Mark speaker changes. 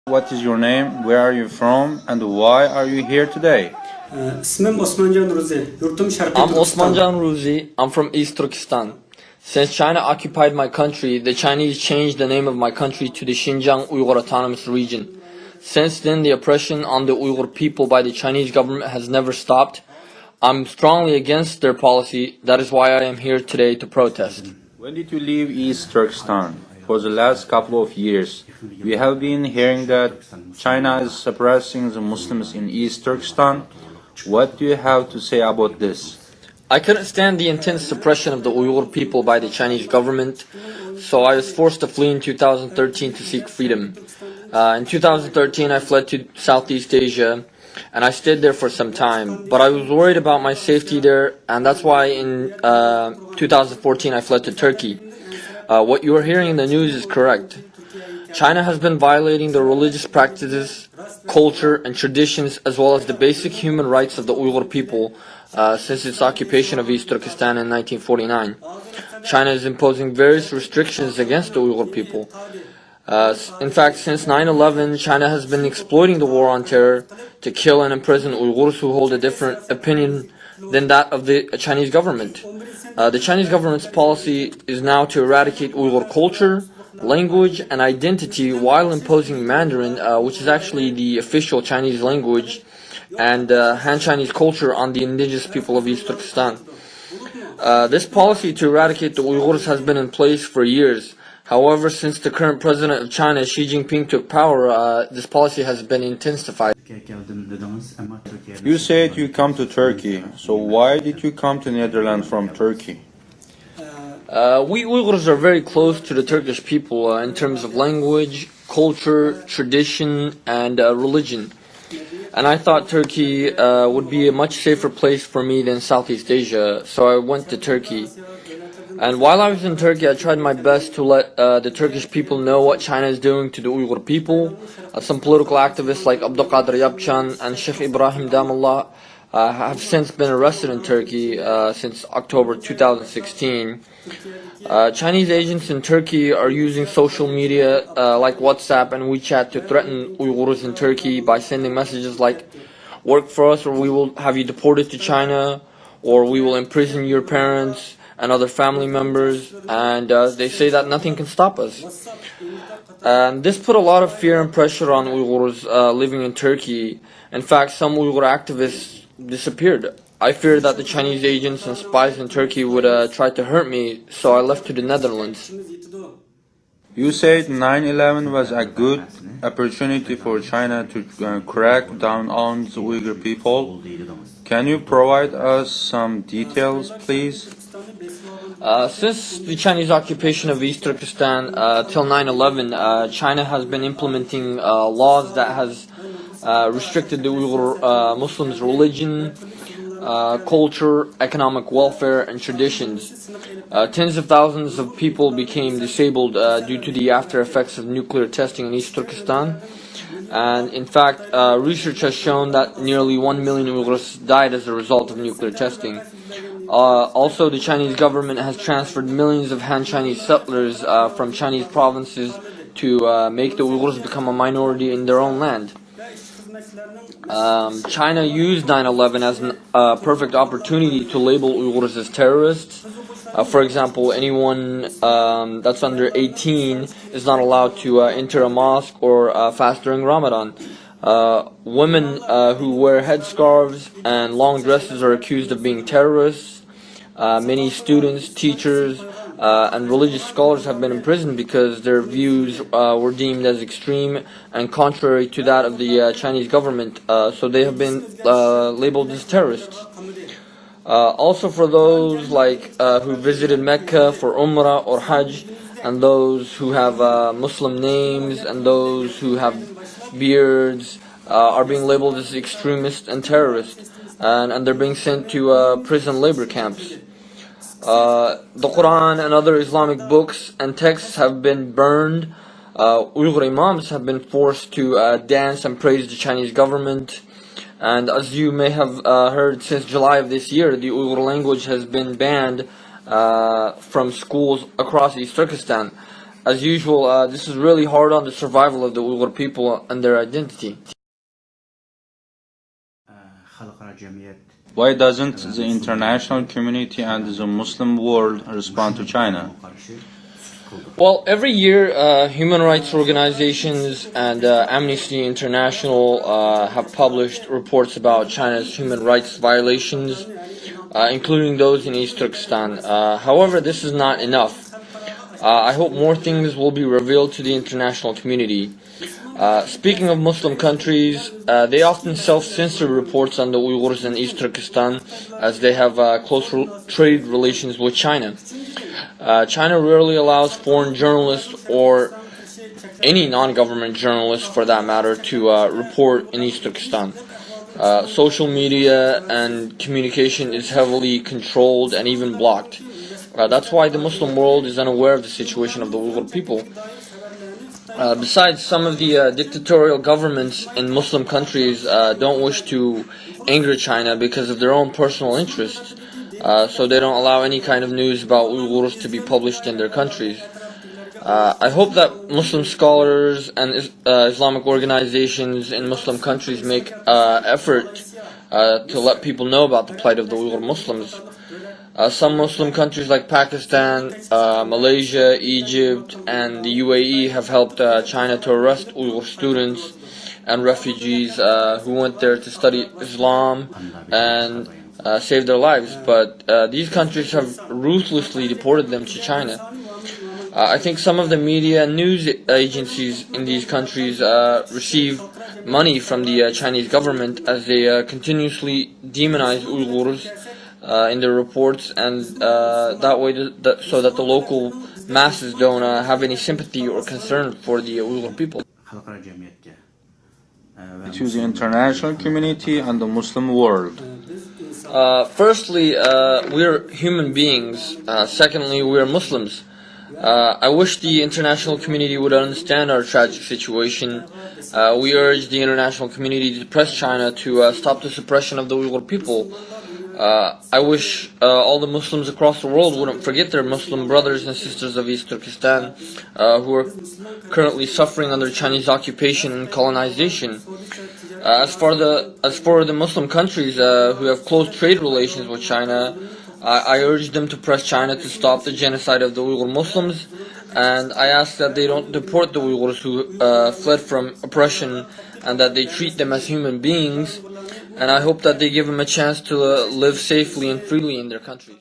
Speaker 1: What is your name? Where are you from? And why are you here today?
Speaker 2: İsmim Osmanjan Rozi. Yurtum Şarkı
Speaker 3: I'm
Speaker 2: Türkistan.
Speaker 3: Osmanjan Rozi. I'm from East Turkestan. Since China occupied my country, the Chinese changed the name of my country to the Xinjiang Uyghur Autonomous Region. Since then, the oppression on the Uyghur people by the Chinese government has never stopped. I'm strongly against their policy. That is why I am here today to protest.
Speaker 1: When did you leave East Turkestan? For the last couple of years, we have been hearing that China is suppressing the Muslims in East Turkestan. What do you have to say about this?
Speaker 3: I couldn't stand the intense suppression of the Uyghur people by the Chinese government, so I was forced to flee in 2013 to seek freedom. In 2013, I fled to Southeast Asia, and I stayed there for some time, but I was worried about my safety there, and that's why in 2014 I fled to Turkey. What you are hearing in the news is correct. China has been violating the religious practices, culture, and traditions, as well as the basic human rights of the Uyghur people since its occupation of East Turkestan in 1949. China is imposing various restrictions against the Uyghur people. In fact, since 9/11, China has been exploiting the war on terror to kill and imprison Uyghurs who hold a different opinion than that of the Chinese government. The Chinese government's policy is now to eradicate Uyghur culture, language, and identity while imposing Mandarin, which is actually the official Chinese language, and Han Chinese culture on the indigenous people of East Turkestan. This policy to eradicate the Uyghurs has been in place for years. However, since the current president of China, Xi Jinping, took power, this policy has been intensified.
Speaker 1: You said you come to Turkey, so why did you come to Netherlands from Turkey?
Speaker 3: We Uyghurs are very close to the Turkish people in terms of language, culture, tradition, and religion. And I thought Turkey would be a much safer place for me than Southeast Asia, so I went to Turkey. And while I was in Turkey, I tried my best to let the Turkish people know what China is doing to the Uyghur people. Some political activists like Abdulkadir Yapchan and Sheikh Ibrahim Damallah have since been arrested in Turkey since October 2016. Chinese agents in Turkey are using social media like WhatsApp and WeChat to threaten Uyghurs in Turkey by sending messages like, "Work for us or we will have you deported to China," or "We will imprison your parents and other family members," and they say that nothing can stop us. And this put a lot of fear and pressure on Uyghurs living in Turkey. In fact, some Uyghur activists disappeared. I feared that the Chinese agents and spies in Turkey would try to hurt me, so I left to the Netherlands.
Speaker 1: You said 9/11 was a good opportunity for China to crack down on the Uyghur people. Can you provide us some details, please?
Speaker 3: Since the Chinese occupation of East Turkestan till 9/11, China has been implementing laws that has restricted the Uyghur Muslims' religion, culture, economic welfare, and traditions. Tens of thousands of people became disabled due to the after effects of nuclear testing in East Turkestan. And in fact, research has shown that nearly 1 million Uyghurs died as a result of nuclear testing. Also, the Chinese government has transferred millions of Han Chinese settlers from Chinese provinces to make the Uyghurs become a minority in their own land. China used 9/11 as a perfect opportunity to label Uyghurs as terrorists. For example, anyone that's under 18 is not allowed to enter a mosque or fast during Ramadan. Women who wear headscarves and long dresses are accused of being terrorists. Many students, teachers, and religious scholars have been imprisoned because their views were deemed as extreme and contrary to that of the Chinese government, so they have been labeled as terrorists. Also, for those who visited Mecca for Umrah or Hajj, and those who have Muslim names, and those who have beards, are being labeled as extremists and terrorists, and they're being sent to prison labor camps. The Quran and other Islamic books and texts have been burned. Uyghur imams have been forced to dance and praise the Chinese government. And as you may have heard, since July of this year, the Uyghur language has been banned from schools across East Turkestan. as usual, this is really hard on the survival of the Uyghur people and their identity.
Speaker 1: Why doesn't the international community and the Muslim world respond to China?
Speaker 3: Well, every year, human rights organizations and Amnesty International have published reports about China's human rights violations, including those in East Turkestan. However, this is not enough. I hope more things will be revealed to the international community. Speaking of Muslim countries, they often self-censor reports on the Uyghurs in East Turkestan as they have close trade relations with China. China rarely allows foreign journalists or any non-government journalists for that matter to report in East Turkestan. Social media and communication is heavily controlled and even blocked. That's why the Muslim world is unaware of the situation of the Uyghur people. Besides, some of the dictatorial governments in Muslim countries don't wish to anger China because of their own personal interests, so they don't allow any kind of news about Uyghurs to be published in their countries. I hope that Muslim scholars and Islamic organizations in Muslim countries make effort to let people know about the plight of the Uyghur Muslims. Some Muslim countries like Pakistan, Malaysia, Egypt, and the UAE have helped China to arrest Uyghur students and refugees who went there to study Islam and save their lives. But these countries have ruthlessly deported them to China. I think some of the media and news agencies in these countries receive money from the Chinese government as they continuously demonize Uyghurs in their reports, and that way so that the local masses don't have any sympathy or concern for the Uyghur people.
Speaker 1: To the international community and the Muslim world.
Speaker 3: Firstly, we're human beings. Secondly, we're Muslims. I wish the international community would understand our tragic situation. We urge the international community to press China to stop the suppression of the Uyghur people. I wish all the Muslims across the world wouldn't forget their Muslim brothers and sisters of East Turkestan who are currently suffering under Chinese occupation and colonization. As for the Muslim countries who have close trade relations with China, I urge them to press China to stop the genocide of the Uyghur Muslims, and I ask that they don't deport the Uyghurs who fled from oppression, and that they treat them as human beings, and I hope that they give them a chance to live safely and freely in their countries.